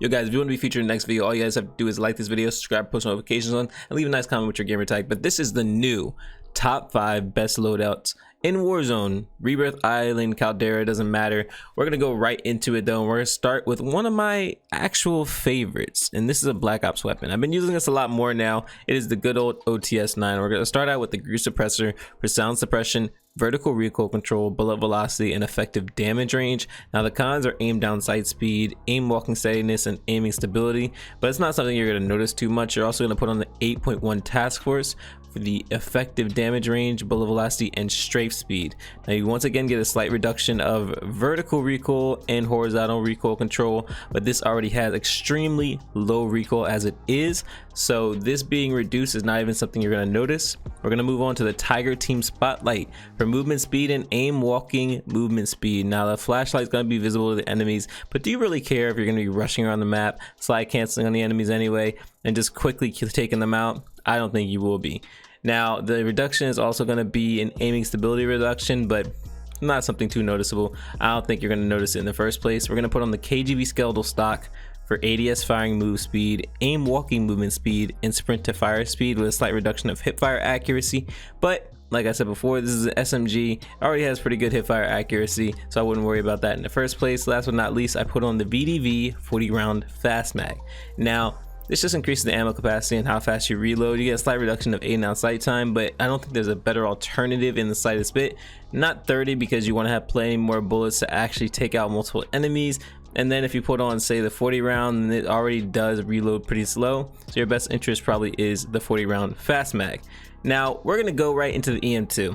Yo guys, if you want to be featured in the next video, all you guys have to do is like this video, subscribe, post notifications on, and leave a nice comment with your gamer tag. But this is the new top 5 best loadouts in Warzone. Rebirth Island, Caldera, doesn't matter. We're gonna go right into it though. We're gonna start with one of my actual favorites, and this is a Black Ops weapon. I've been using this a lot more now. It is the good old OTS-9. We're gonna start out with the Grease Suppressor for sound suppression, vertical recoil control, bullet velocity, and effective damage range. Now the cons are aim down sight speed, aim walking steadiness, and aiming stability, but it's not something you're going to notice too much. You're also going to put on the 8.1 task force for the effective damage range, bullet velocity, and strafe speed. Now you once again get a slight reduction of vertical recoil and horizontal recoil control, but this already has extremely low recoil as it is, so this being reduced is not even something you're going to notice. We're going to move on to the Tiger Team Spotlight for movement speed and aim walking movement speed. Now the flashlight is going to be visible to the enemies, but do you really care if you're going to be rushing around the map, slide canceling on the enemies anyway, and just quickly taking them out? I don't think you will be. Now the reduction is also going to be an aiming stability reduction, but not something too noticeable. I don't think you're going to notice it in the first place. We're going to put on the KGB skeletal stock for ADS firing move speed, aim walking movement speed, and sprint to fire speed with a slight reduction of hip fire accuracy. But like I said before, this is an SMG. It already has pretty good hip fire accuracy, so I wouldn't worry about that in the first place. Last but not least, I put on the VDV 40 round fast mag. Now this just increases the ammo capacity and how fast you reload. You get a slight reduction of aim down sight time, but I don't think there's a better alternative in the slightest bit. Not 30, because you want to have plenty more bullets to actually take out multiple enemies. And then if you put on, say, the 40 round, then it already does reload pretty slow, so your best interest probably is the 40 round fast mag. Now we're gonna go right into the EM2.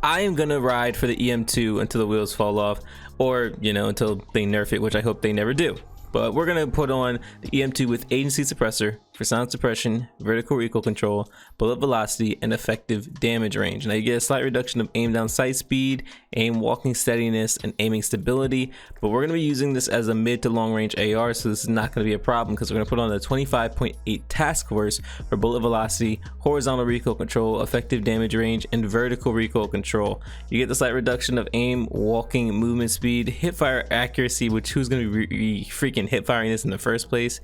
I am gonna ride for the EM2 until the wheels fall off, or until they nerf it, which I hope they never do. But we're gonna put on the EM2 with agency suppressor for sound suppression, vertical recoil control, bullet velocity, and effective damage range. Now you get a slight reduction of aim down sight speed, aim walking steadiness, and aiming stability, but we're gonna be using this as a mid to long range AR, so this is not gonna be a problem because we're gonna put on the 25.8 task force for bullet velocity, horizontal recoil control, effective damage range, and vertical recoil control. You get the slight reduction of aim walking movement speed, hip fire accuracy, which who's gonna be freaking hip firing this in the first place,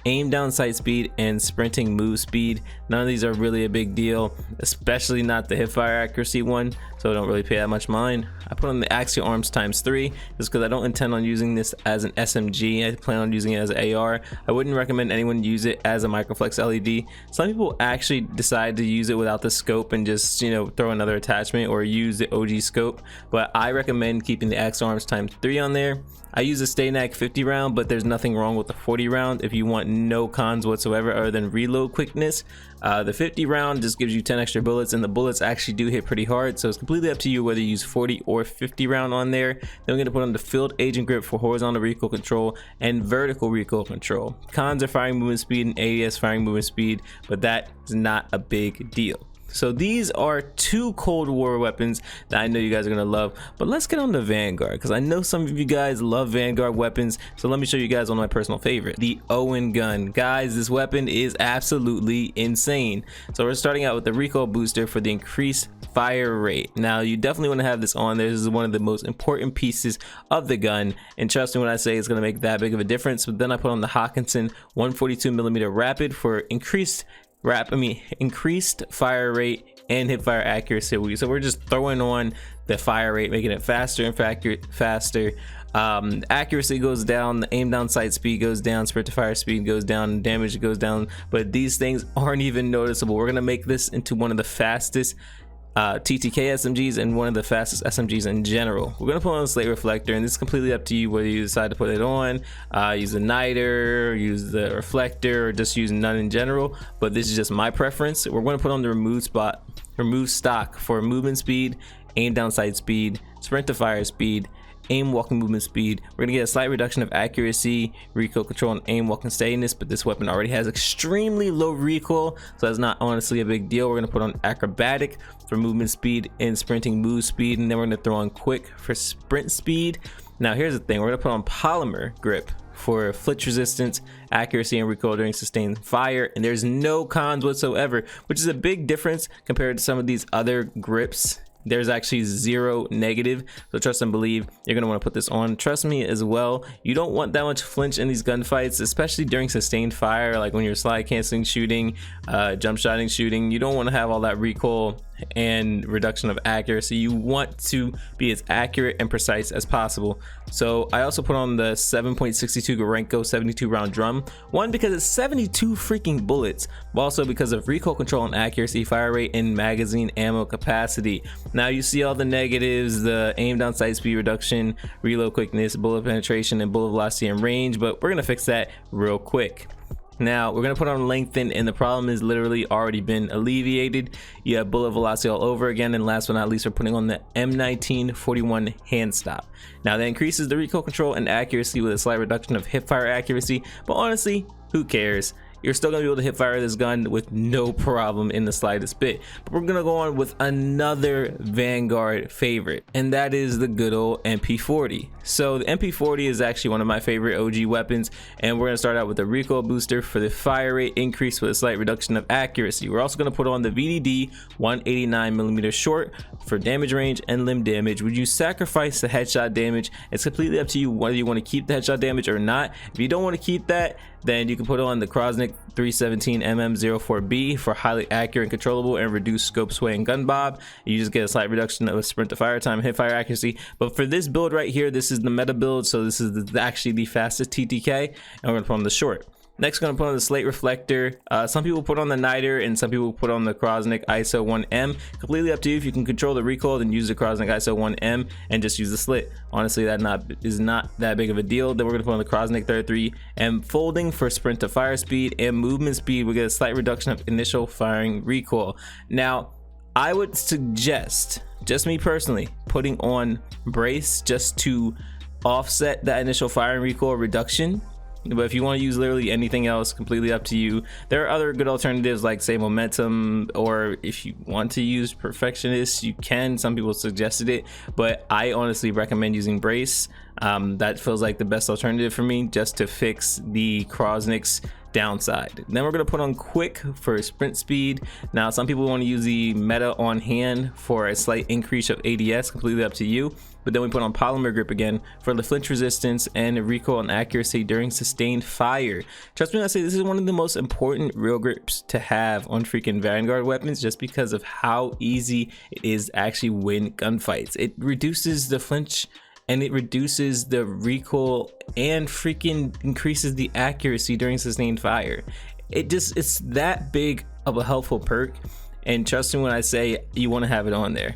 aim down sight speed, and sprinting move speed. None of these are really a big deal, especially not the hip fire accuracy one, so I don't really pay that much mind. I put on the axial arms ×3 just because I don't intend on using this as an SMG. I plan on using it as an AR. I wouldn't recommend anyone use it as a microflex LED. Some people actually decide to use it without the scope and just throw another attachment or use the OG scope, but I recommend keeping the axial arms ×3 on there. I use a Staynag 50 round, but there's nothing wrong with the 40 round if you want no cons whatsoever other than reload quickness. The 50 round just gives you 10 extra bullets, and the bullets actually do hit pretty hard, so it's completely up to you whether you use 40 or 50 round on there. Then we're going to put on the field agent grip for horizontal recoil control and vertical recoil control. Cons are firing movement speed and ADS firing movement speed, but that is not a big deal. So these are 2 Cold War weapons that I know you guys are gonna love, but let's get on to Vanguard, because I know some of you guys love Vanguard weapons. So let me show you guys one of my personal favorites, the Owen gun. Guys, this weapon is absolutely insane. So we're starting out with the recoil booster for the increased fire rate. Now you definitely want to have this on there. This is one of the most important pieces of the gun, and trust me when I say it's going to make that big of a difference. But then I put on the Hawkinson 142mm rapid for increased fire rate and hip fire accuracy. So we're just throwing on the fire rate, making it faster and faster. Accuracy goes down, the aim down sight speed goes down, sprint to fire speed goes down, damage goes down, but these things aren't even noticeable. We're gonna make this into one of the fastest TTK SMGs and one of the fastest SMGs in general. We're gonna put on a slate reflector, and this is completely up to you whether you decide to put it on, use the niter, use the reflector, or just use none in general, but this is just my preference. We're going to put on the remove stock for movement speed, aim down sight speed, sprint to fire speed, aim walking movement speed. We're gonna get a slight reduction of accuracy, recoil control, and aim walking steadiness, but this weapon already has extremely low recoil, so that's not honestly a big deal. We're gonna put on acrobatic for movement speed and sprinting move speed, and then we're gonna throw on quick for sprint speed. Now here's the thing, we're gonna put on polymer grip for flitch resistance, accuracy, and recoil during sustained fire, and there's no cons whatsoever, which is a big difference compared to some of these other grips there's actually 0 negative. So trust and believe, you're gonna want to put this on. Trust me as well, you don't want that much flinch in these gunfights, especially during sustained fire, like when you're slide canceling shooting, jump shotting shooting. You don't want to have all that recoil and reduction of accuracy. You want to be as accurate and precise as possible. So I also put on the 7.62 Gorenko 72 round drum, one because it's 72 freaking bullets, but also because of recoil control and accuracy, fire rate, and magazine ammo capacity. Now you see all the negatives: the aim down sight speed reduction, reload quickness, bullet penetration, and bullet velocity and range, but we're gonna fix that real quick. Now we're gonna put on lengthen, and the problem is literally already been alleviated. You have bullet velocity all over again, and last but not least, we're putting on the M1941 hand stop. Now that increases the recoil control and accuracy with a slight reduction of hip fire accuracy, but honestly, who cares? You're still gonna be able to hip fire this gun with no problem in the slightest bit. But we're gonna go on with another Vanguard favorite, and that is the good old MP40. So the MP40 is actually one of my favorite OG weapons, and we're gonna start out with the recoil booster for the fire rate increase with a slight reduction of accuracy. We're also gonna put on the VDD 189mm short for damage range and limb damage. Would you sacrifice the headshot damage? It's completely up to you whether you want to keep the headshot damage or not. If you don't want to keep that, then you can put on the Krosnick 317mm04B for highly accurate and controllable and reduced scope sway and gun bob. You just get a slight reduction of sprint to fire time, hip fire accuracy. But for this build right here, this is the meta build, so this is actually the fastest TTK, and we're gonna put on the short. Next, gonna put on the slate reflector. Some people put on the niter, and some people put on the Krosnick ISO 1M. Completely up to you. If you can control the recoil, then use the Krosnick ISO 1M and just use the slit. Honestly, that is not that big of a deal. Then we're gonna put on the Krosnick 33M folding for sprint to fire speed and movement speed. We get a slight reduction of initial firing recoil. Now, I would suggest, just me personally, putting on brace just to offset that initial firing recoil reduction. But if you want to use literally anything else, completely up to you. There are other good alternatives, like say momentum, or if you want to use perfectionist, you can. Some people suggested it, but I honestly recommend using brace. That feels like the best alternative for me, just to fix the Krosnick's downside. Then we're going to put on quick for sprint speed. Now some people want to use the meta on hand for a slight increase of ADS, completely up to you. But then we put on polymer grip again for the flinch resistance and recoil and accuracy during sustained fire. Trust me when I say this is one of the most important real grips to have on freaking Vanguard weapons, just because of how easy it is to actually win gunfights. It reduces the flinch and it reduces the recoil and freaking increases the accuracy during sustained fire. It's that big of a helpful perk, and trust me when I say you want to have it on there.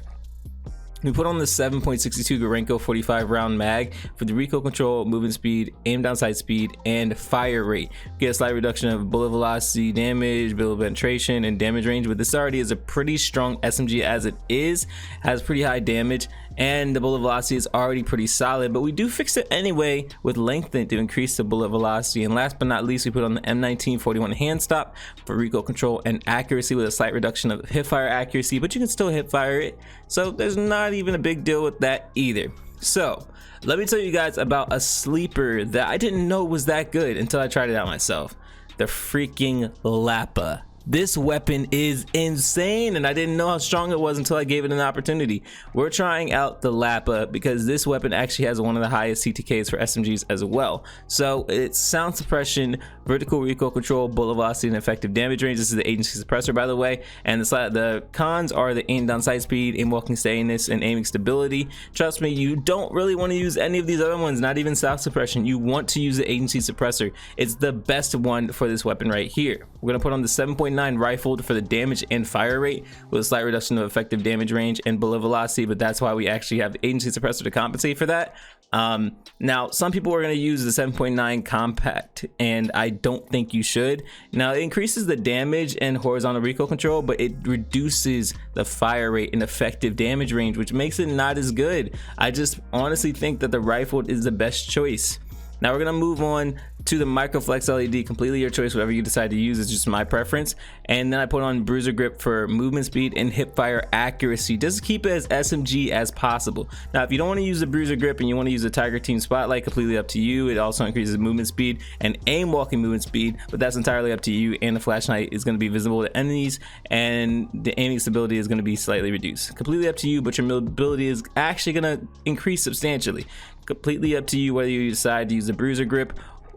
We put on the 7.62 Gorenko 45 round mag for the recoil control, movement speed, aim down sight speed, and fire rate. Get a slight reduction of bullet velocity, damage, bullet penetration, and damage range, but this already is a pretty strong SMG as it is, has pretty high damage, and the bullet velocity is already pretty solid, but we do fix it anyway with lengthen to increase the bullet velocity. And last but not least, we put on the M1941 hand stop for recoil control and accuracy with a slight reduction of hip fire accuracy, but you can still hip fire it, so there's not even a big deal with that either. So let me tell you guys about a sleeper that I didn't know was that good until I tried it out myself. The freaking Lapa. This weapon is insane, and I didn't know how strong it was until I gave it an opportunity. We're trying out the Lapa because this weapon actually has one of the highest CTKs for SMGs as well. So it's sound suppression, vertical recoil control, bullet velocity, and effective damage range. This is the agency suppressor, by the way. And the cons are the aim down sight speed, aim walking steadiness, and aiming stability. Trust me, you don't really want to use any of these other ones, not even sound suppression. You want to use the agency suppressor. It's the best one for this weapon right here. We're going to put on the 7.9 rifled for the damage and fire rate with a slight reduction of effective damage range and bullet velocity, but that's why we actually have the agency suppressor to compensate for that. Now some people are going to use the 7.9 compact, and I don't think you should. Now it increases the damage and horizontal recoil control, but it reduces the fire rate and effective damage range, which makes it not as good. I just honestly think that the rifled is the best choice. Now we're gonna move on to the Microflex LED, completely your choice, whatever you decide to use. It's just my preference. And then I put on Bruiser Grip for movement speed and hipfire accuracy. Just keep it as SMG as possible. Now if you don't want to use the Bruiser Grip and you want to use the Tiger Team Spotlight, completely up to you. It also increases movement speed and aim walking movement speed, but that's entirely up to you. And the flashlight is going to be visible to enemies, and the aiming stability is going to be slightly reduced. Completely up to you, but your mobility is actually going to increase substantially. Completely up to you whether you decide to use the Bruiser Grip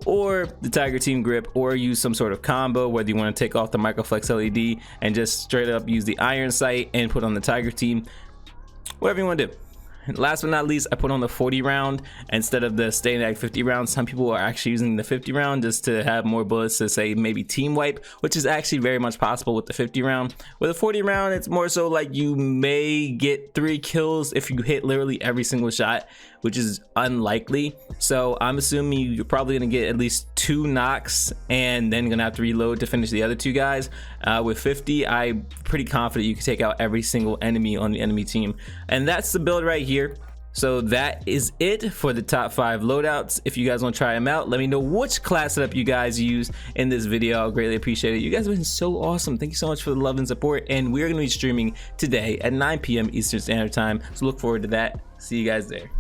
or the Tiger Team Grip, or use some sort of combo, whether you want to take off the Microflex LED and just straight up use the Iron Sight and put on the Tiger Team, whatever you want to do. And last but not least, I put on the 40 round instead of the standard 50 round. Some people are actually using the 50 round just to have more bullets to say maybe team wipe, which is actually very much possible with the 50 round. With a 40 round, it's more so like you may get 3 kills if you hit literally every single shot, which is unlikely. So I'm assuming you're probably gonna get at least 2 knocks and then gonna have to reload to finish the other 2 guys. With 50, I'm pretty confident you can take out every single enemy on the enemy team. And that's the build right here. So that is it for the top 5 loadouts. If you guys want to try them out, let me know which class setup you guys use in this video. I'll greatly appreciate it. You guys have been so awesome. Thank you so much for the love and support. And we're going to be streaming today at 9 p.m. Eastern Standard Time. So look forward to that. See you guys there.